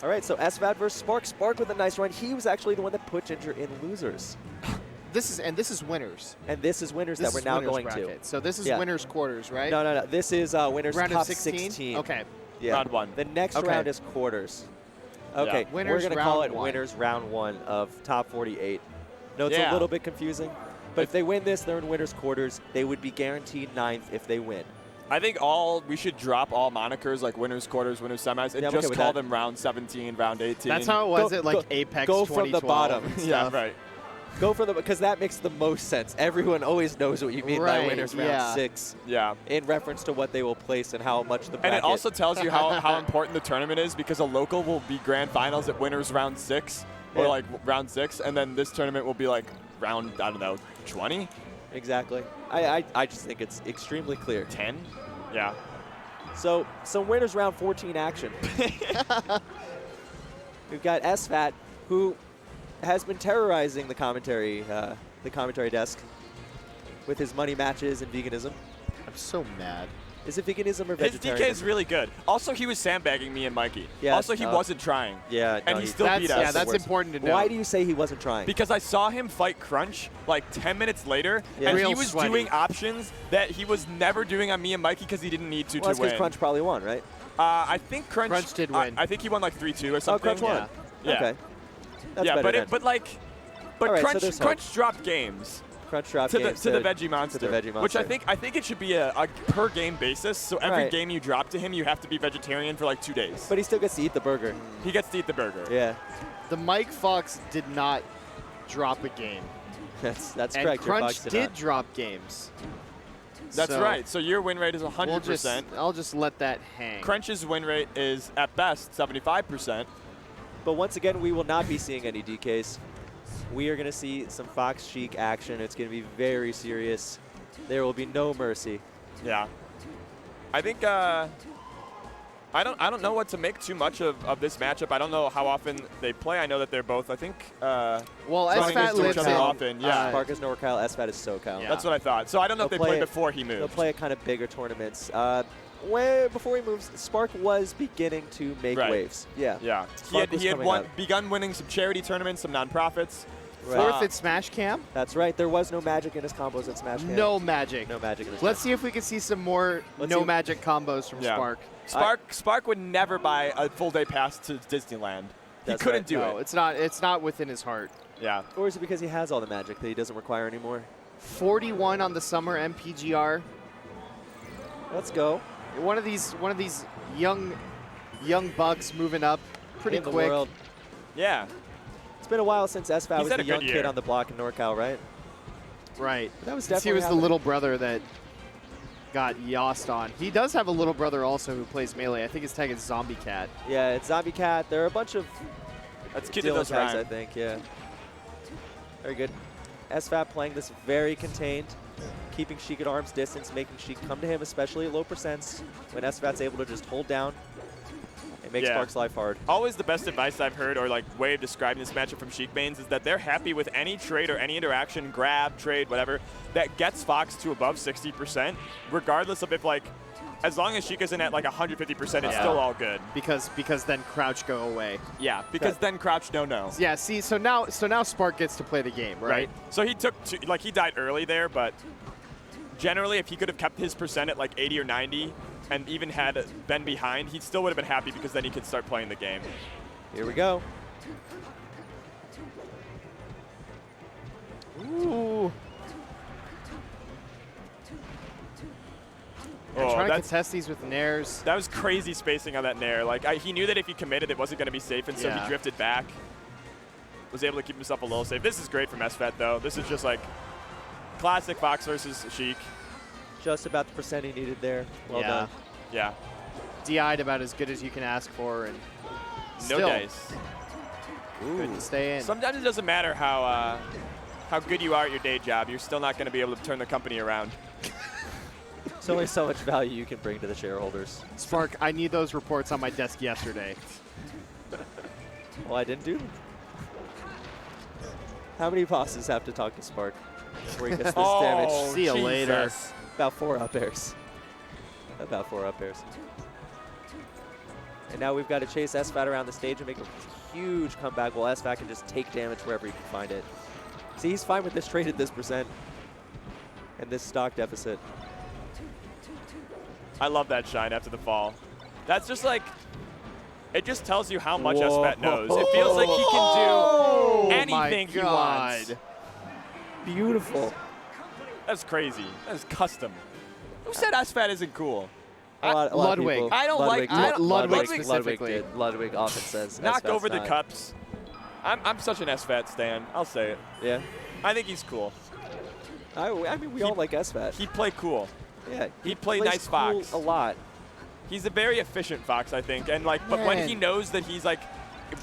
All right, so SFAT versus Spark. Spark with a nice run. He was actually the one that put Ginger in losers. This is winners. And this is winners that we're now going to. So this is winners quarters, right? No. This is winners round top of 16? Okay. Yeah. Round 1. The next round is quarters. Okay, Yeah. we're going to call it winners round 1 of top 48. No, it's a little bit confusing. But if they win this, they're in winners quarters. They would be guaranteed 9th if they win. I think we should drop all monikers like winners quarters, winners semis, and just call them round 17, round 18. That's how it was at like Apex Go 2012. from the bottom. Yeah, right. Go for because that makes the most sense. Everyone always knows what you mean by winners round 6. Yeah. In reference to what they will place and how much the bracket. And it also tells you how important the tournament is, because a local will be grand finals at winners round 6 or like round 6, and then this tournament will be like round, I don't know, 20? Exactly. I just think it's extremely clear. 10? Yeah. So winners round 14 action. We've got SFAT, who has been terrorizing the commentary desk with his money matches and veganism. I'm so mad. Is it veganism or vegetarianism? His DK is really good. Also, he was sandbagging me and Mikey. Yeah, also, he wasn't trying. Yeah, and he still beat us. Yeah, that's important to know. Why do you say he wasn't trying? Because I saw him fight Crunch like 10 minutes later, and he was doing options that he was never doing on me and Mikey because he didn't need to that's win. because Crunch probably won, right? I think Crunch did win. I think he won like 3-2 or something. Oh, Crunch won. Yeah. Okay. That's yeah, better but right, Crunch dropped games. Crunch dropped to games the Veggie Monster, to the Veggie Monster, which I think it should be a per game basis. So every game you drop to him, you have to be vegetarian for like 2 days. But he still gets to eat the burger. He gets to eat the burger. Yeah. The Mike Fox did not drop a game. That's correct. And Crunch did drop games. That's right. So your win rate is 100%. I'll just let that hang. Crunch's win rate is at best 75%. But once again, we will not be seeing any DKs. We are going to see some Fox Sheik action. It's going to be very serious. There will be no mercy. Yeah. I think I don't know what to make too much of this matchup. I don't know how often they play. I know that they're both, I think, well, SFAT lives in often. Yeah. Spark is NorCal, SFAT is SoCal. Yeah. That's what I thought. So I don't know if they play before he moved. They'll play at kind of bigger tournaments. Before he moves, Spark was beginning to make waves. Yeah. Yeah. He had begun winning some charity tournaments, some nonprofits. Right. Fourth at Smash Cam? That's right. There was no magic in his combos at Smash Cam. No magic. No magic in his Let's see if we can see some more magic combos from Spark. Spark would never buy a full day pass to Disneyland. He couldn't do it. It's not within his heart. Yeah. Or is it because he has all the magic that he doesn't require anymore? 41 on the summer MPGR. Let's go. One of these young bucks moving up pretty quick. The world. Yeah. It's been a while since SFAT was the young year. kid on the block in NorCal, right? Right. That was definitely he was the little brother that got yossed on. He does have a little brother also who plays Melee. I think his tag is Zombie Cat. Yeah, it's Zombie Cat. There are a bunch of Dylan tags, I think, yeah. Very good. SFAT playing this very contained, keeping Sheik at arm's distance, making Sheik come to him, especially at low percents, when SFAT's able to just hold down and make Spark's life hard. Always the best advice I've heard, or like way of describing this matchup from Sheik mains, is that they're happy with any trade or any interaction, grab, trade, whatever, that gets Fox to above 60%, regardless of if like, as long as Sheik isn't at like 150%, it's still all good. Because then Crouch go away. Yeah, because then Crouch no. Yeah, see, so now Spark gets to play the game, right? So he took he died early there, but generally if he could have kept his percent at like 80 or 90 and even had been behind, he still would have been happy because then he could start playing the game. Here we go. Ooh. Trying to contest these with nairs. That was crazy spacing on that nair. Like he knew that if he committed, it wasn't going to be safe, and so he drifted back. Was able to keep himself a little safe. This is great from SFAT though. This is just like classic Fox versus Sheik. Just about the percent he needed there. Well done. Yeah. DI'd about as good as you can ask for, and no dice. Couldn't stay in. Sometimes it doesn't matter how good you are at your day job. You're still not going to be able to turn the company around. There's only so much value you can bring to the shareholders. Spark, I need those reports on my desk yesterday. Well, I didn't do them. How many bosses have to talk to Spark before he gets this damage? See you later. About 4 up airs. About 4 up airs. And now we've got to chase SFAT around the stage and make a huge comeback while SFAT can just take damage wherever he can find it. See, he's fine with this trade at this percent and this stock deficit. I love that shine after the fall. That's just like, it just tells you how much SFAT knows. It feels like he can do anything he wants. Beautiful. That's crazy. That's custom. Who said SFAT isn't cool? Ludwig. I don't like Ludwig Ludwig specifically. did. Ludwig often says knock SFAT's over the not. cups. I'm such an SFAT stan. I'll say it. Yeah. I think he's cool. I mean, we all like SFAT. He play cool. Yeah. He play plays nice cool Fox. a lot. He's a very efficient Fox, I think. And like, but when he knows that he's like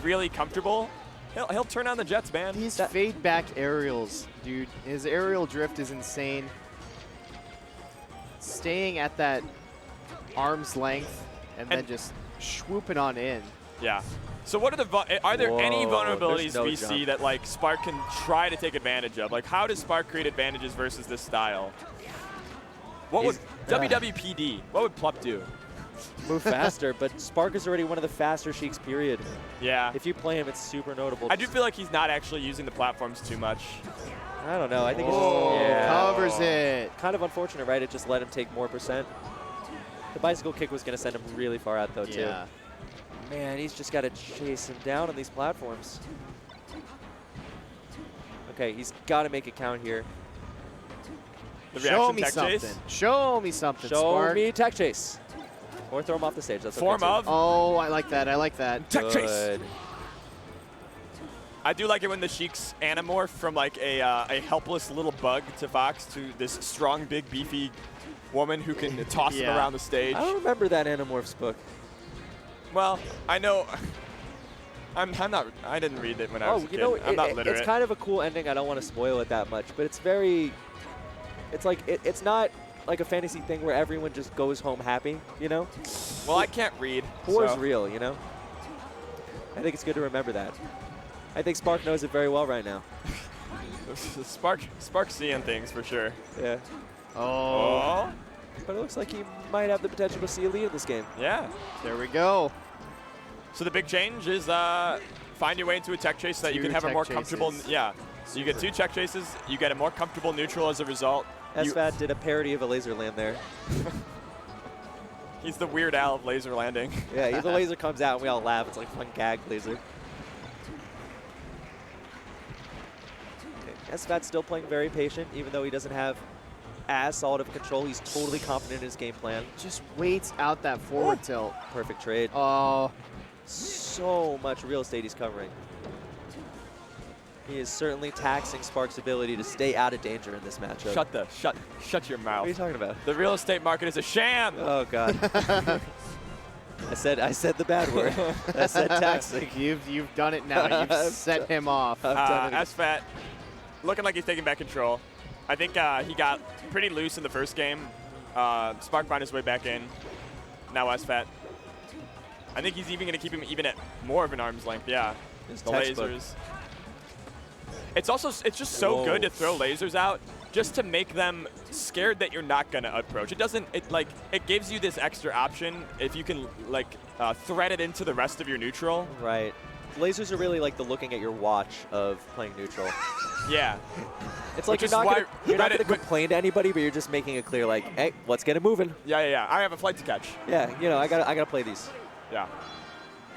really comfortable, he'll turn on the jets, man. These fade back aerials, dude. His aerial drift is insane. Staying at that arm's length and then just swooping on in. Yeah. So what are are there any vulnerabilities no we jump. see that like Spark can try to take advantage of? Like, how does Spark create advantages versus this style? What would WWPD? What would Plup do? Move faster, but Spark is already one of the faster Sheiks, period. Yeah. If you play him, it's super notable. I do feel like he's not actually using the platforms too much. I don't know. I think it's covers it. Kind of unfortunate, right? It just let him take more percent. The bicycle kick was going to send him really far out, though, too. Man, he's just got to chase him down on these platforms. Okay, he's got to make it count here. Show me something. Show me something, Spark. Show me tech chase. Or throw him off the stage. That's Form okay of? Oh, I like that. I like that. Tech chase. I do like it when the Sheiks anamorph from like a helpless little bug to Fox to this strong, big, beefy woman who can toss him around the stage. I don't remember that Animorphs book. Well, I know. I'm not. I didn't read it when I was a kid. I'm not literate. It's kind of a cool ending. I don't want to spoil it that much, but it's very. It's like it's not like a fantasy thing where everyone just goes home happy, you know? Well, I can't read. War's real, you know? I think it's good to remember that. I think Spark knows it very well right now. Spark seeing things for sure. Yeah. Oh. But it looks like he might have the potential to see a lead in this game. Yeah. There we go. So the big change is find your way into a tech chase so that you can have a more comfortable. Yeah. So you get 2 check chases. You get a more comfortable neutral as a result. SFAT did a parody of a laser land there. He's the Weird Al of laser landing. Yeah, the laser comes out and we all laugh. It's like a fun gag laser. Okay. SFAT's still playing very patient, even though he doesn't have as solid of control. He's totally confident in his game plan. Just waits out that forward tilt. Perfect trade. Oh. So much real estate he's covering. He is certainly taxing Spark's ability to stay out of danger in this matchup. Shut your mouth. What are you talking about? The real estate market is a sham. Oh God. I said the bad word. I said taxing. You've done it now. You've set him off. SFAT looking like he's taking back control. I think he got pretty loose in the first game. Spark found his way back in. Now SFAT. I think he's even going to keep him even at more of an arm's length. Yeah. The lasers. It's just so good to throw lasers out just to make them scared that you're not going to approach. It gives you this extra option if you can thread it into the rest of your neutral. Right. Lasers are really like the looking at your watch of playing neutral. Yeah. It's like you're not going to complain to anybody, but you're just making it clear like, hey, let's get it moving. Yeah. I have a flight to catch. Yeah, you know, I gotta play these. Yeah.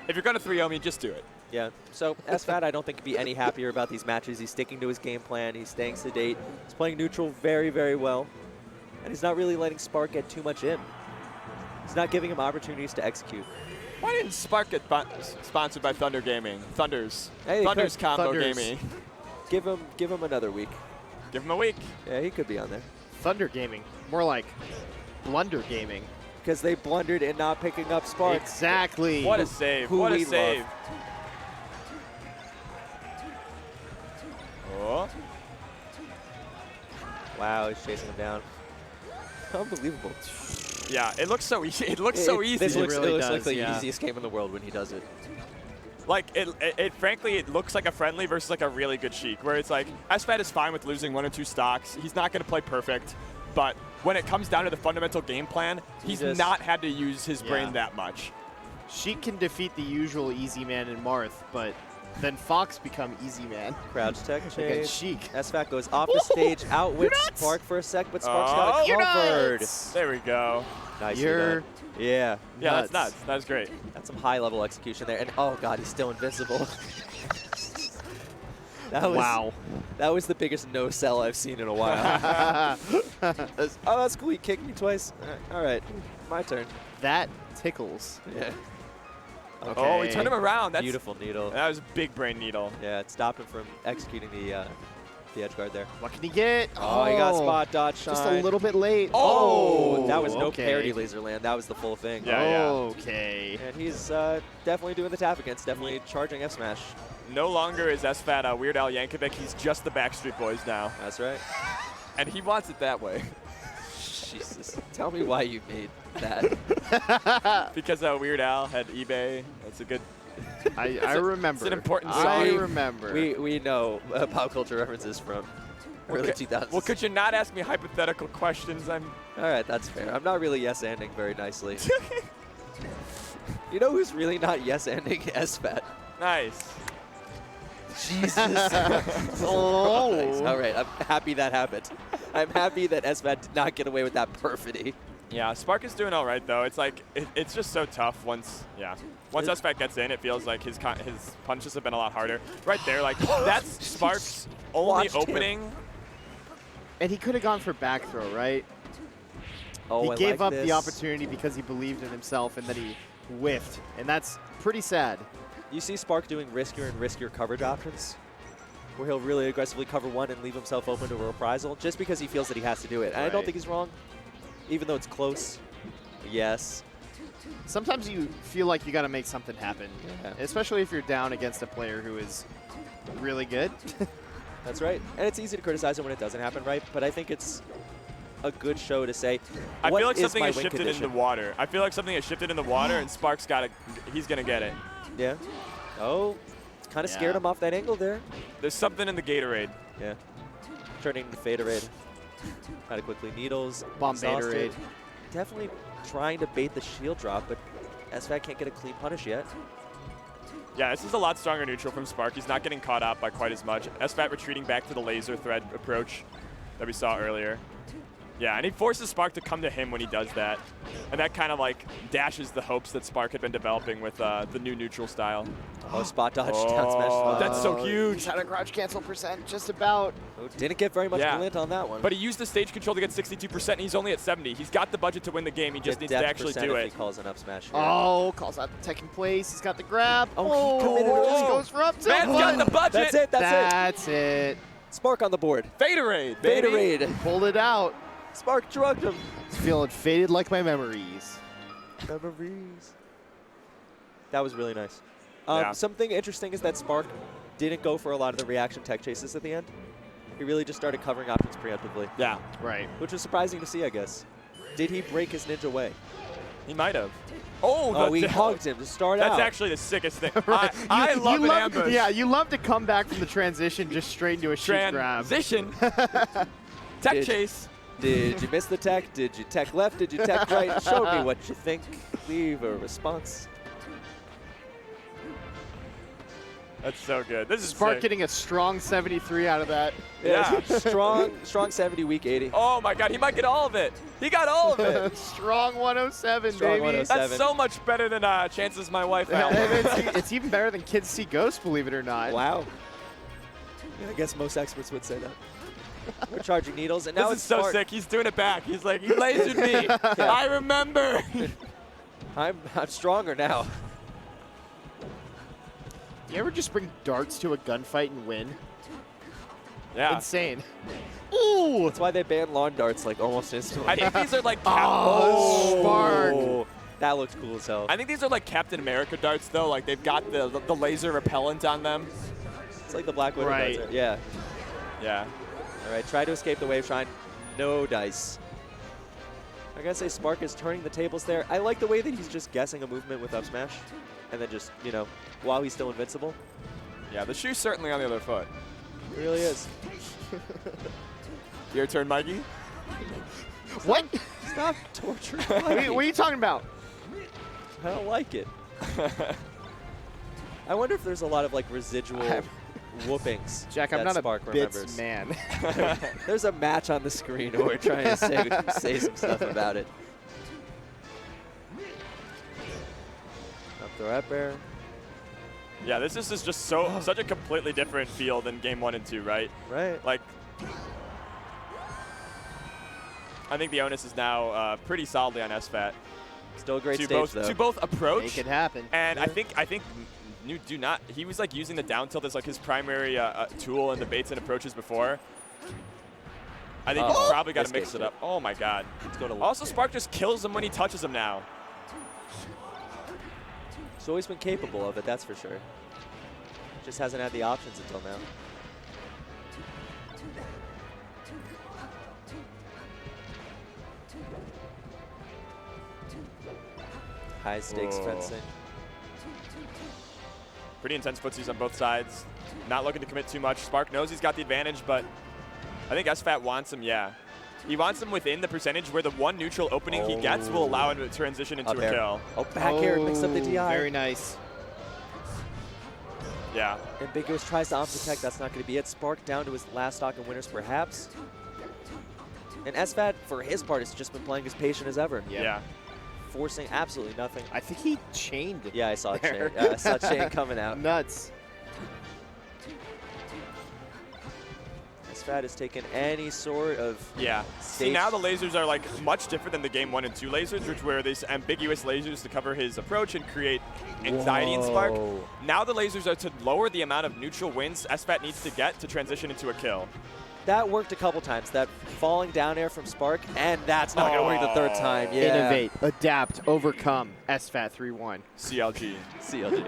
If you're going to 3-0 me, just do it. Yeah, so SFAT I don't think could be any happier about these matches. He's sticking to his game plan. He's staying sedate. He's playing neutral very, very well. And he's not really letting Spark get too much in. He's not giving him opportunities to execute. Why didn't Spark get sponsored by Thunder Gaming? Thunders. Hey, Thunders Combo Gaming. Give him another week. Give him a week. Yeah, he could be on there. Thunder Gaming. More like Blunder Gaming. Because they blundered in not picking up Spark. Exactly. What a save. What a save. Love. Oh. Wow, he's chasing him down. Unbelievable. Yeah, it looks so easy. It looks so easy. This looks, really it looks does, like the easiest game in the world when he does it. Like, frankly, it looks like a friendly versus like a really good Sheik, where it's like, SFAT is fine with losing 1 or 2 stocks. He's not going to play perfect, but when it comes down to the fundamental game plan, he's not had to use his brain that much. Sheik can defeat the usual easy man in Marth, but then Fox become easy man Crouch tech against chase. Sheik. SFAT goes off the stage, outwits Spark for a sec, but Spark's got it You're covered. nuts. There we go. Nicely You're done. Yeah. Yeah, nuts. that's nuts. That's great. That's some high-level execution there. And oh god, he's still invincible. That was the biggest no-sell I've seen in a while. Oh, that's cool. He kicked me twice. All right, my turn. That tickles. Yeah. Okay. Oh, he turned him around. That's Beautiful needle. That was a big brain needle. Yeah, it stopped him from executing the edge guard there. What can he get? Oh, he got spot dodge shine. Just a little bit late. Oh, that was no okay. parity laser land. That was the full thing. Yeah, yeah. Okay. And he's definitely doing the tap against, definitely charging F smash. No longer is SFAT Weird Al Yankovic. He's just the Backstreet Boys now. That's right. And he wants it that way. Jesus. Tell me why you made that. Because Weird Al had eBay. That's a good... I remember. It's an important I song. remember. We know pop culture references from early 2000s. Well, could you not ask me hypothetical questions? All right, that's fair. I'm not really yes-anding very nicely. You know who's really not yes-anding? SFAT. Nice. Jesus. Oh. Nice. All right, I'm happy that happened. I'm happy that SFAT did not get away with that perfidy. Yeah, Spark is doing all right, though. It's like, it's just so tough once SFAT gets in, it feels like his punches have been a lot harder. Right there, like, that's Spark's only opening. And he could have gone for back throw, right? Oh, he gave up the opportunity because he believed in himself, and then he whiffed. And that's pretty sad. You see Spark doing riskier and riskier coverage options, where he'll really aggressively cover one and leave himself open to a reprisal, just because he feels that he has to do it. And I don't think he's wrong, even though it's close. Yes. Sometimes you feel like you got to make something happen, Yeah. especially if you're down against a player who is really good. That's right. And it's easy to criticize it when it doesn't happen, right? But I think it's a good show to say, I what feel like is something my has win shifted condition? in the water. I feel like something has shifted in the water, and Spark's got it. He's going to get it. Yeah. Oh, kind of scared him off that angle there. There's something in the Gatorade. Yeah. Turning to Faderade. Kind of quickly. Needles. Bombaderade. Definitely trying to bait the shield drop, but SFAT can't get a clean punish yet. Yeah, this is a lot stronger neutral from Spark. He's not getting caught up by quite as much. SFAT retreating back to the laser thread approach that we saw earlier. Yeah, and he forces Spark to come to him when he does that. And that kind of like dashes the hopes that Spark had been developing with the new neutral style. Oh, spot dodge down smash. That's so huge. He's had a crouch cancel percent just about. Oh, didn't get very much glint on that one. But he used the stage control to get 62%, and he's only at 70. He's got the budget to win the game. He just needs to actually do it. If he calls an up smash. Oh, calls out the tech in place. He's got the grab. Oh, he committed. Just goes for up tilt. Man's got the budget. That's it. That's it. Spark on the board. Faderade, baby. Faderade. Pulled it out. Spark drugged him. He's feeling faded like my memories. Memories. That was really nice. Yeah. Something interesting is that Spark didn't go for a lot of the reaction tech chases at the end. He really just started covering options preemptively. Yeah. Right. Which was surprising to see, I guess. Did he break his ninja way? He might have. Oh, he hugged him to start That's out. That's actually the sickest thing. Right. I love an ambush. Yeah, you love to come back from the transition just straight into a Sheik grab. Transition. Tech chase. Did you miss the tech? Did you tech left? Did you tech right? Show me what you think. Leave a response. That's so good. This is Spark sick. getting a strong 73 out of that. Yeah. strong 70, weak 80. Oh my God, he might get all of it. He got all of it. Strong 107, Strong baby. 107. That's so much better than Chances My Wife album. It's even better than Kids See Ghosts, believe it or not. Wow. Yeah, I guess most experts would say that. We're charging needles, and now This it's is so Spark. sick. He's doing it back. He's like, he lasered me. Yeah. I remember. I'm stronger now. You ever just bring darts to a gunfight and win? Yeah. Insane. Ooh! That's why they banned lawn darts like almost instantly. I think these are like Oh, Spark. That looks cool as hell. I think these are like Captain America darts though. Like they've got the laser repellent on them. It's like the Black Widow Right. darts. Yeah. Yeah. All right, try to escape the wave shine. No dice. I gotta say, Spark is turning the tables there. I like the way that he's just guessing a movement with up smash, and then just, you know, while he's still invincible. Yeah, the shoe's certainly on the other foot. It really is. Your turn, Mikey. What? Stop torturing What me. are you talking about? I don't like it. I wonder if there's a lot of like residual whoopings. Jack, I'm that not Spark a bits remembers. man. There's a match on the screen where we're trying to say some stuff about it. Up throw up air. Yeah, this is just such a completely different feel than game 1 and 2, right? Right. Like, I think the onus is now pretty solidly on SFAT. Still a great to stage, both, though. to both approach. Make it happen. And I think he was like using the down tilt as like his primary tool in the baits and approaches before. I think he's probably got to mix it up. Oh my God. Let's go to Also, Spark just kills him when he touches him now. He's always been capable of it, that's for sure. Just hasn't had the options until now. High stakes fencing. Pretty intense footsies on both sides. Not looking to commit too much. Spark knows he's got the advantage, but I think SFAT wants him, yeah. He wants him within the percentage where the one neutral opening he gets will allow him to transition into a kill. Oh, back air mix up the DI. Very nice. Yeah. Ambiguous tries to on-protect. That's not going to be it. Spark down to his last stock and winners, perhaps. And SFAT, for his part, has just been playing as patient as ever. Yeah. Forcing absolutely nothing. I think he chained it. Yeah, I saw there. Chain. I saw Chain coming out. Nuts. SFAT has taken any sort of See, now the lasers are like much different than the game 1 and 2 lasers, which were these ambiguous lasers to cover his approach and create anxiety in Spark. Now the lasers are to lower the amount of neutral wins SFAT needs to get to transition into a kill. That worked a couple times, that falling down air from Spark, and that's not going to work the third time. Yeah. Innovate, adapt, overcome. SFAT 3-1. CLG. CLG.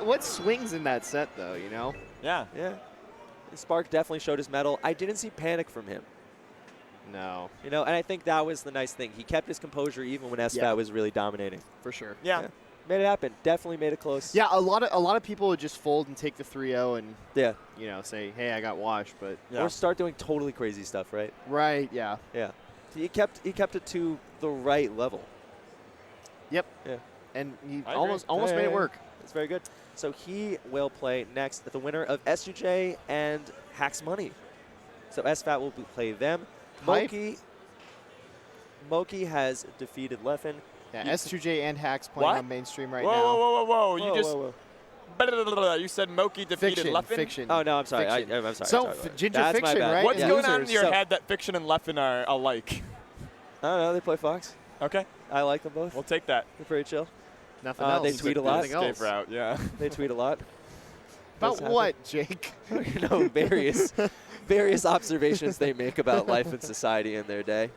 What swings in that set, though, you know? Yeah. Yeah. Spark definitely showed his mettle. I didn't see panic from him. No. You know, and I think that was the nice thing. He kept his composure even when SFAT was really dominating. For sure. Yeah. Made it happen. Definitely made it close. Yeah, a lot of people would just fold and take the 3-0 and you know, say, hey, I got washed, but or start doing totally crazy stuff, right? Right, yeah. Yeah. He kept it to the right level. Yep. Yeah. And he I almost agree. made it work. It's very good. So he will play next, the winner of SUJ and Hacks Money. So SFAT will play them. Moki has defeated Leffen. Yeah, S2J and Hacks playing on mainstream right now. Whoa. You just you said Moki defeated Leffen? Fiction. Oh, no, I'm sorry. Fiction. I'm sorry. So, Ginger That's Fiction, my bad. right? What's Yeah. going on in Losers. your head that Fiction and Leffen are alike? I don't know. They play Fox. Okay. I like them both. We'll take that. They're pretty chill. Nothing else. They tweet a lot. Nothing else. Route, yeah. They tweet a lot. About what, Jake? You know, various observations they make about life and society in their day.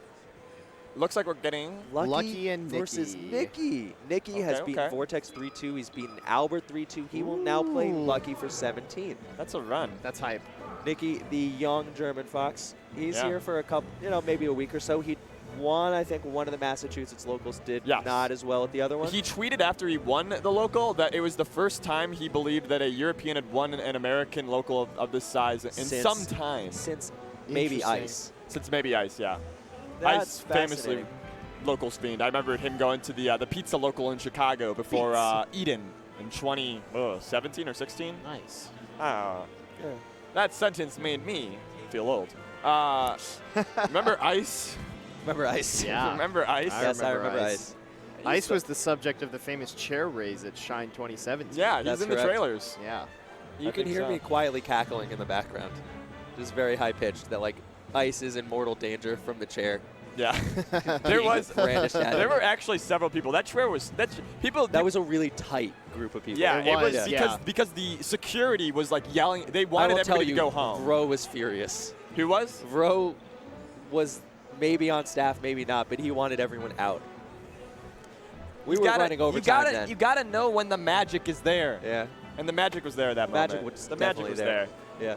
Looks like we're getting Lucky and versus Nicky. Nicky has beaten Vortex 3-2. He's beaten Albert 3-2. He will now play Lucky for 17. That's a run. That's hype. Nicky, the young German Fox, he's here for a couple, maybe a week or so. He won, I think, one of the Massachusetts locals, did not as well at the other one. He tweeted after he won the local that it was the first time he believed that a European had won an American local of this size in some time. Since maybe Ice. Since maybe Ice, yeah. That's Ice famously locals fiend. I remember him going to the pizza local in Chicago before Eden in 2017 or 16. Nice. That sentence made me feel old. Remember Ice? Remember Ice? Yeah. Remember Ice? Yes, I remember Ice. Ice was the subject of the famous chair raise at Shine 2017. Yeah, he's in the trailers. Yeah. You can hear me quietly cackling in the background. Just very high pitched that Ice is in mortal danger from the chair. Yeah. There were actually several people. That chair was that was a really tight group of people. Yeah, it was because the security was yelling. They wanted everybody to go home. Vro was furious. Who was? Vro was maybe on staff, maybe not, but he wanted everyone out. We were running overtime then. You gotta know when the magic is there. Yeah. And the magic was there that moment. The magic was definitely there. Yeah.